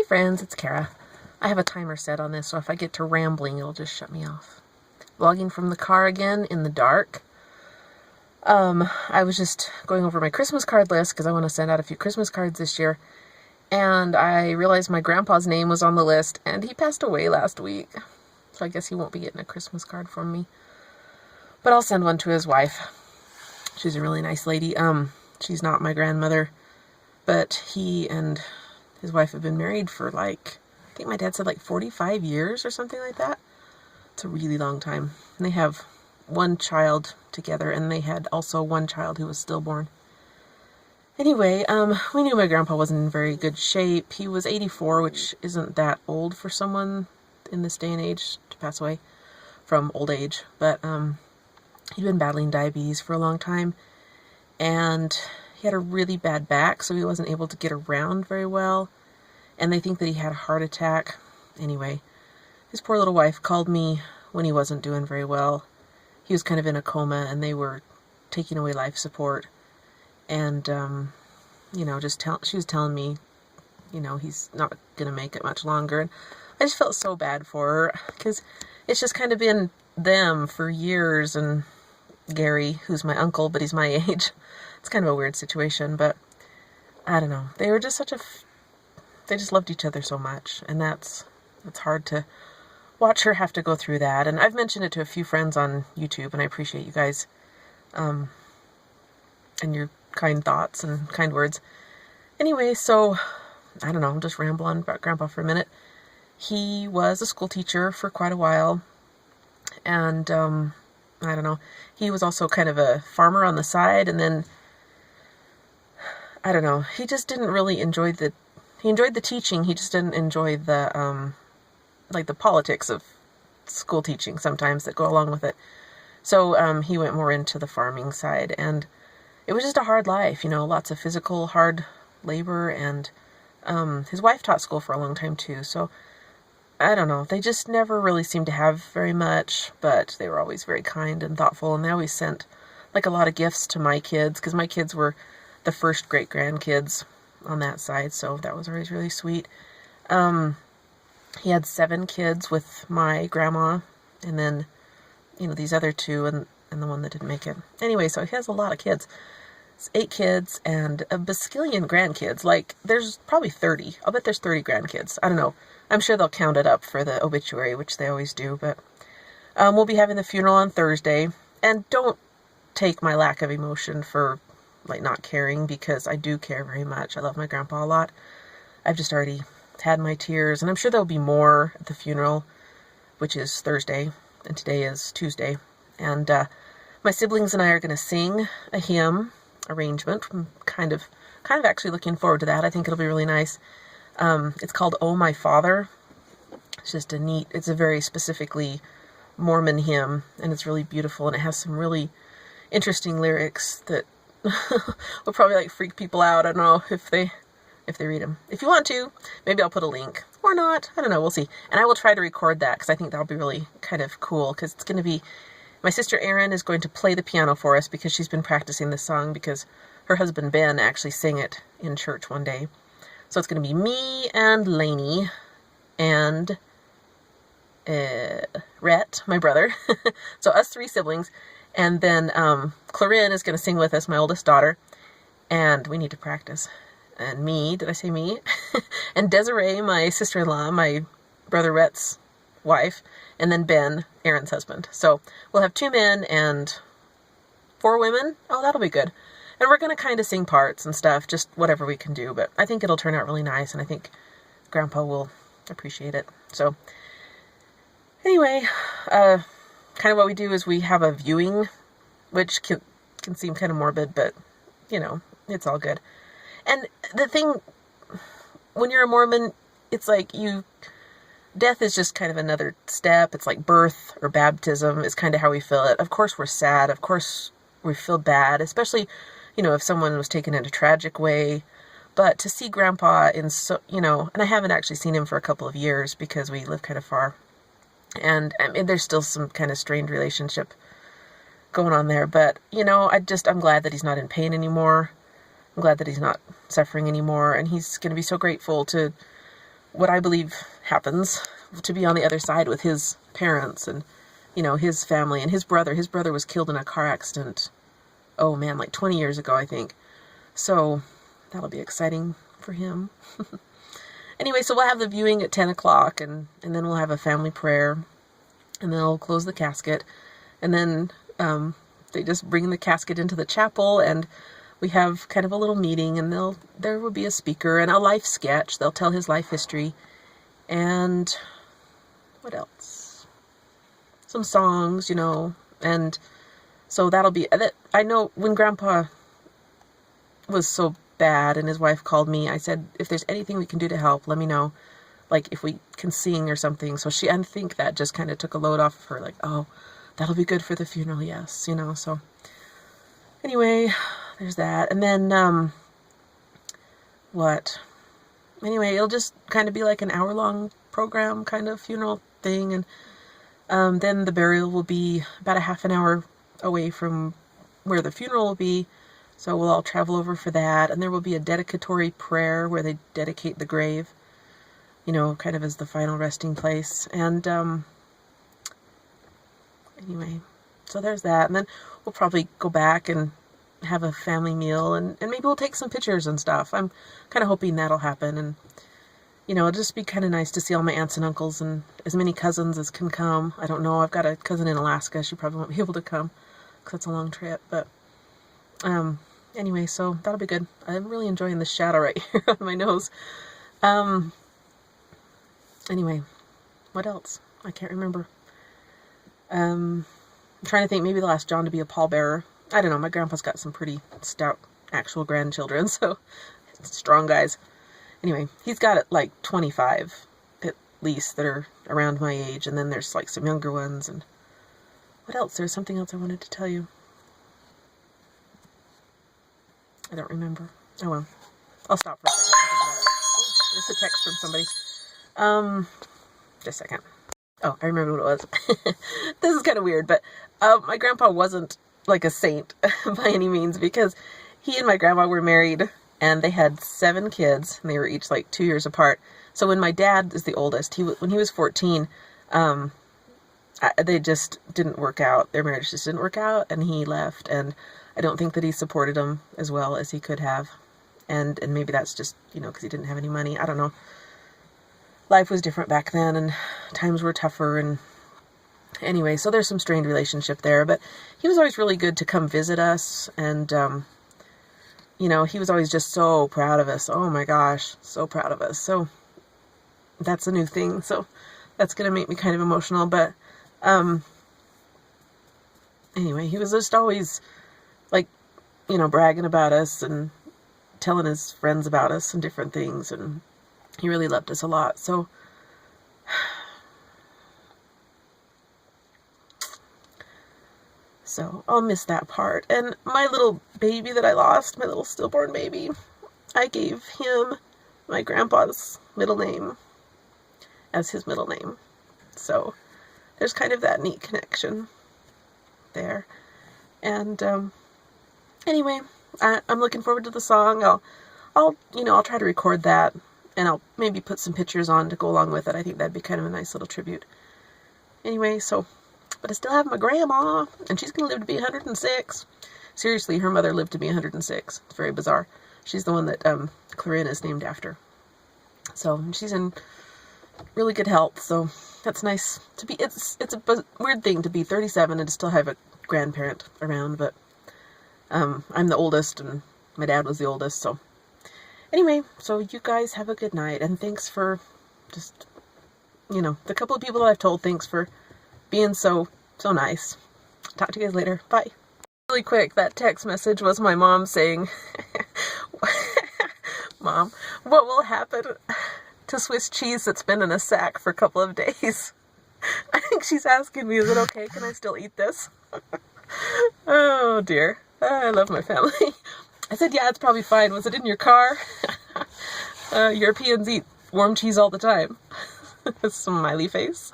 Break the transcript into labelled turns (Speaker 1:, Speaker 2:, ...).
Speaker 1: Hey friends, it's Kara. I have a timer set on this, so if I get to rambling, it'll just shut me off. Vlogging from the car again in the dark. I was just going over my Christmas card list because I want to send out a few Christmas cards this year. And I realized my grandpa's name was on the list, and he passed away last week. So I guess he won't be getting a Christmas card from me. But I'll send one to his wife. She's a really nice lady. She's not my grandmother, but he and his wife have been married for I think my dad said 45 years or something like that. It's a really long time. And they have one child together, and they had also one child who was stillborn. Anyway, we knew my grandpa wasn't in very good shape. He was 84, which isn't that old for someone in this day and age to pass away from old age. But he'd been battling diabetes for a long time, and he had a really bad back, so he wasn't able to get around very well. And they think that he had a heart attack. Anyway, his poor little wife called me when he wasn't doing very well. He was kind of in a coma, and they were taking away life support. And, she was telling me, he's not going to make it much longer. And I just felt so bad for her, because it's just kind of been them for years. And Gary, who's my uncle, but he's my age. It's kind of a weird situation, but I don't know. They were just they just loved each other so much, and it's hard to watch her have to go through that. And I've mentioned it to a few friends on YouTube, and I appreciate you guys, and your kind thoughts and kind words. Anyway, so, I don't know, I'll just ramble on about Grandpa for a minute. He was a school teacher for quite a while, and, I don't know, he was also kind of a farmer on the side, and then, I don't know, he just didn't really enjoy he enjoyed the teaching, he just didn't enjoy the, the politics of school teaching sometimes that go along with it. So, he went more into the farming side, and it was just a hard life, lots of physical, hard labor, and, his wife taught school for a long time too, so, I don't know, they just never really seemed to have very much, but they were always very kind and thoughtful, and they always sent, a lot of gifts to my kids, because my kids were the first great-grandkids on that side, so that was always really sweet. He had 7 kids with my grandma, and then, these other 2, and the one that didn't make it. Anyway, so he has a lot of kids. It's 8 kids, and a bazillion grandkids. There's probably 30. I'll bet there's 30 grandkids. I don't know. I'm sure they'll count it up for the obituary, which they always do, but we'll be having the funeral on Thursday, and don't take my lack of emotion for not caring, because I do care very much. I love my grandpa a lot. I've just already had my tears, and I'm sure there'll be more at the funeral, which is Thursday, and today is Tuesday. And my siblings and I are going to sing a hymn arrangement. I'm kind of actually looking forward to that. I think it'll be really nice. It's called "Oh My Father." It's just it's a very specifically Mormon hymn, and it's really beautiful, and it has some really interesting lyrics that will probably freak people out. I don't know if they read them. If you want to, maybe I'll put a link, or not. I don't know. We'll see. And I will try to record that, because I think that'll be really kind of cool, because it's going to be, my sister Erin is going to play the piano for us, because she's been practicing this song, because her husband Ben actually sang it in church one day. So it's going to be me and Lainey and Rhett, my brother. So us 3 siblings. And then Clarin is going to sing with us, my oldest daughter. And we need to practice. And me, did I say me? And Desiree, my sister-in-law, my brother Rhett's wife. And then Ben, Erin's husband. So we'll have 2 men and 4 women. Oh, that'll be good. And we're going to kind of sing parts and stuff, just whatever we can do. But I think it'll turn out really nice, and I think Grandpa will appreciate it. So anyway, kind of what we do is we have a viewing, which can seem kind of morbid, but, it's all good. And the thing, when you're a Mormon, it's death is just kind of another step. It's like birth or baptism is kind of how we feel it. Of course we're sad. Of course we feel bad, especially, if someone was taken in a tragic way. But to see Grandpa and I haven't actually seen him for a couple of years because we live kind of far. And there's still some kind of strained relationship going on there. But, I'm glad that he's not in pain anymore. I'm glad that he's not suffering anymore. And he's going to be so grateful to what I believe happens, to be on the other side with his parents and, his family and his brother. His brother was killed in a car accident, oh man, like 20 years ago, I think. So that'll be exciting for him. Anyway, so we'll have the viewing at 10 o'clock, and then we'll have a family prayer, and then I'll close the casket, and then they just bring the casket into the chapel, and we have kind of a little meeting, and there will be a speaker and a life sketch. They'll tell his life history, and what else? Some songs, and so that'll be, I know when Grandpa was so bad and his wife called me, I said, if there's anything we can do to help, let me know. Like, if we can sing or something. So I think that just kind of took a load off of her, like, oh, that'll be good for the funeral, yes, so. Anyway, there's that. And then, what? Anyway, it'll just kind of be like an hour-long program kind of funeral thing, and then the burial will be about a half an hour away from where the funeral will be. So we'll all travel over for that, and there will be a dedicatory prayer where they dedicate the grave, kind of as the final resting place. And anyway, so there's that. And then we'll probably go back and have a family meal, and maybe we'll take some pictures and stuff. I'm kind of hoping that'll happen. And, it'll just be kind of nice to see all my aunts and uncles and as many cousins as can come. I don't know. I've got a cousin in Alaska. She probably won't be able to come because it's a long trip. But anyway, so that'll be good. I'm really enjoying the shadow right here on my nose. Anyway, what else? I can't remember. I'm trying to think. Maybe they'll ask John to be a pallbearer. I don't know. My grandpa's got some pretty stout actual grandchildren, so strong guys. Anyway, he's got like 25 at least that are around my age, and then there's like some younger ones. And what else? There's something else I wanted to tell you. I don't remember. Oh well. I'll stop for a second and think about it. Oh, there's a text from somebody. Just a second. Oh, I remember what it was. This is kind of weird, but my grandpa wasn't like a saint by any means, because he and my grandma were married and they had 7 kids, and they were each like 2 years apart. So when my dad is the oldest, when he was 14, they just didn't work out. Their marriage just didn't work out, and he left, and I don't think that he supported them as well as he could have. And maybe that's just, because he didn't have any money. I don't know. Life was different back then, and times were tougher, and anyway, so there's some strained relationship there. But he was always really good to come visit us, and, he was always just so proud of us. Oh my gosh, so proud of us. So that's a new thing, so that's going to make me kind of emotional. But anyway, he was just always like, bragging about us and telling his friends about us and different things, and he really loved us a lot. So I'll miss that part. And my little baby that I lost, my little stillborn baby, I gave him my grandpa's middle name as his middle name. So there's kind of that neat connection there. And anyway, I'm looking forward to the song. I'll try to record that, and I'll maybe put some pictures on to go along with it. I think that'd be kind of a nice little tribute. Anyway, but I still have my grandma, and she's going to live to be 106. Seriously, her mother lived to be 106. It's very bizarre. She's the one that Clarin is named after. So she's in really good health, so that's nice to be. It's a weird thing to be 37 and to still have a grandparent around, but I'm the oldest, and my dad was the oldest, so anyway, so you guys have a good night, and thanks for just, the couple of people that I've told, thanks for being so nice. Talk to you guys later. Bye. Really quick, that text message was my mom saying, Mom, what will happen to Swiss cheese that's been in a sack for a couple of days? I think she's asking me, is it okay? Can I still eat this? Oh dear. I love my family. I said, yeah, it's probably fine. Was it in your car? Europeans eat warm cheese all the time. Smiley face.